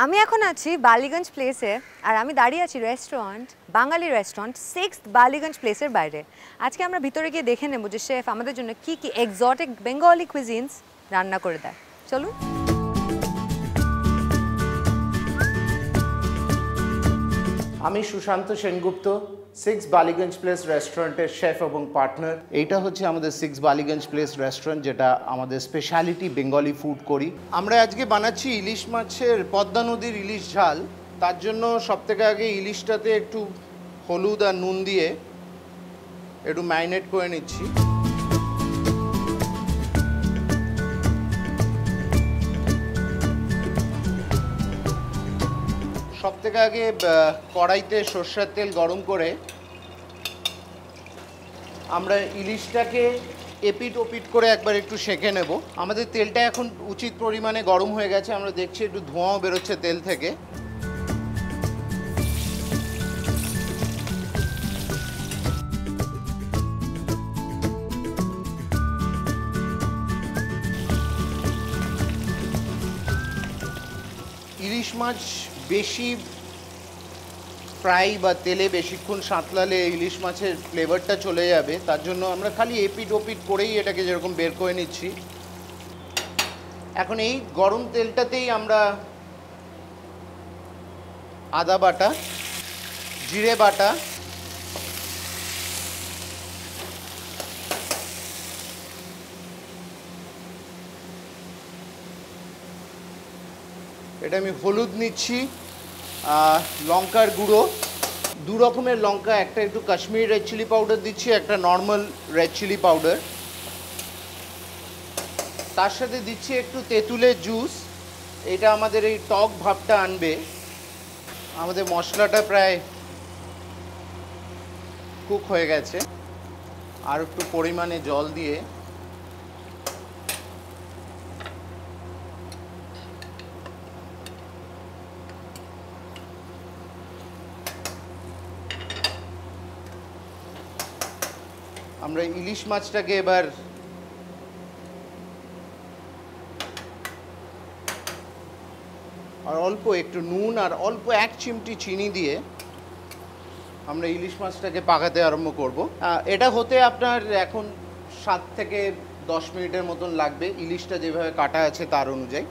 আমি এখন আছি বালিগঞ্জ প্লেসে আর আমি দাঁড়িয়ে আছি রেস্টুরেন্ট বাঙালি রেস্টুরেন্ট 6th বালিগঞ্জ প্লেসের বাইরে। আজকে আমরা ভিতরে গিয়ে দেখে নেব যে শেফ আমাদের জন্য কি কি এক্সোটিক বেঙ্গলি কুইজিনস রান্না করে দেয়। চলুন। আমি সুশান্ত সেনগুপ্ত 6 বালিগঞ্জ প্লেস রেস্টুরেন্টের শেফ এবং পার্টনার। এইটা হচ্ছে আমাদের 6 বালিগঞ্জ প্লেস রেস্টুরেন্ট, যেটা আমাদের স্পেশালিটি বেঙ্গলি ফুড করি। আমরা আজকে বানাচ্ছি ইলিশ মাছের পদ্মা নদীর ইলিশ ঝাল। তার জন্য সবথেকে আগে ইলিশটাতে একটু হলুদ আর নুন দিয়ে একটু ম্যারিনেট করে নিচ্ছি। সবথেকে আগে কড়াইতে সরষের তেল গরম করে আমরা ইলিশটাকে এপিট ওপিট করে একবার একটু সেঁকে নেব। আমাদের তেলটা এখন উচিত পরিমাণে গরম হয়ে গেছে, আমরা দেখছি একটু ধোঁয়াও বেরোচ্ছে তেল থেকে। ইলিশ মাছ বেশি ফ্রাই বা তেলে বেশিক্ষণ সাঁতলালে ইলিশ মাছের ফ্লেভারটা চলে যাবে, তার জন্য আমরা খালি এপিট ওপিট করেই এটাকে যেরকম বের করে নিচ্ছি। এখন এই গরম তেলটাতেই আমরা আদা বাটা, জিরে বাটা, এটা আমি হলুদ নিচ্ছি, লঙ্কার গুঁড়ো, দু রকমের লঙ্কা, একটা একটু কাশ্মীরি রেড চিলি পাউডার দিচ্ছি, একটা নর্মাল রেড চিলি পাউডার। তার সাথে দিচ্ছি একটু তেঁতুলের জুস, এটা আমাদের এই টক ভাবটা আনবে। আমাদের মশলাটা প্রায় কুক হয়ে গেছে, আর একটু পরিমাণে জল দিয়ে আমরা ইলিশ মাছটাকে এবার আর অল্প একটু নুন আর অল্প 1 চিমটি চিনি দিয়ে আমরা ইলিশ মাছটাকে পাকাতে আরম্ভ করব। এটা হতে আপনার এখন 7 থেকে 10 মিনিটের মতন লাগবে, ইলিশটা যেভাবে কাটা আছে তার অনুযায়ী।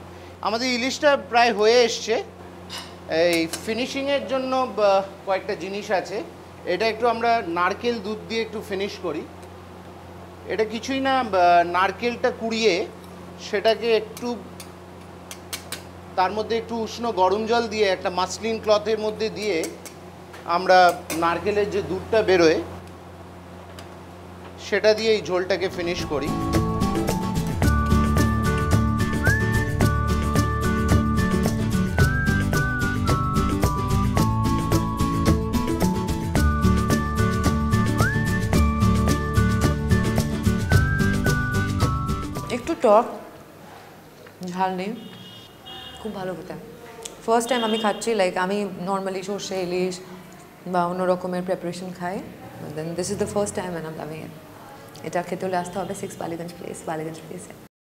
আমাদের ইলিশটা প্রায় হয়ে এসছে। এই ফিনিশিংয়ের জন্য কয়েকটা জিনিস আছে। এটা একটু আমরা নারকেল দুধ দিয়ে একটু ফিনিশ করি। এটা কিছুই না, নারকেলটা কুড়িয়ে সেটাকে একটু তার মধ্যে একটু উষ্ণ গরম জল দিয়ে একটা মাসলিন ক্লথের মধ্যে দিয়ে আমরা নারকেলের যে দুধটা বেরোয় সেটা দিয়ে এই ঝোলটাকে ফিনিশ করি। একটু টক ঝাল নেই, খুব ভালো খেতে। ফার্স্ট টাইম আমি খাচ্ছি, লাইক আমি নর্মালি সর্ষে ইলিশ বা অন্য রকমের প্রিপারেশন খাই, then this is the first time and I am loving it. এটা খেতে হলে আসতে হবে 6 বালিগঞ্জ প্লেসে।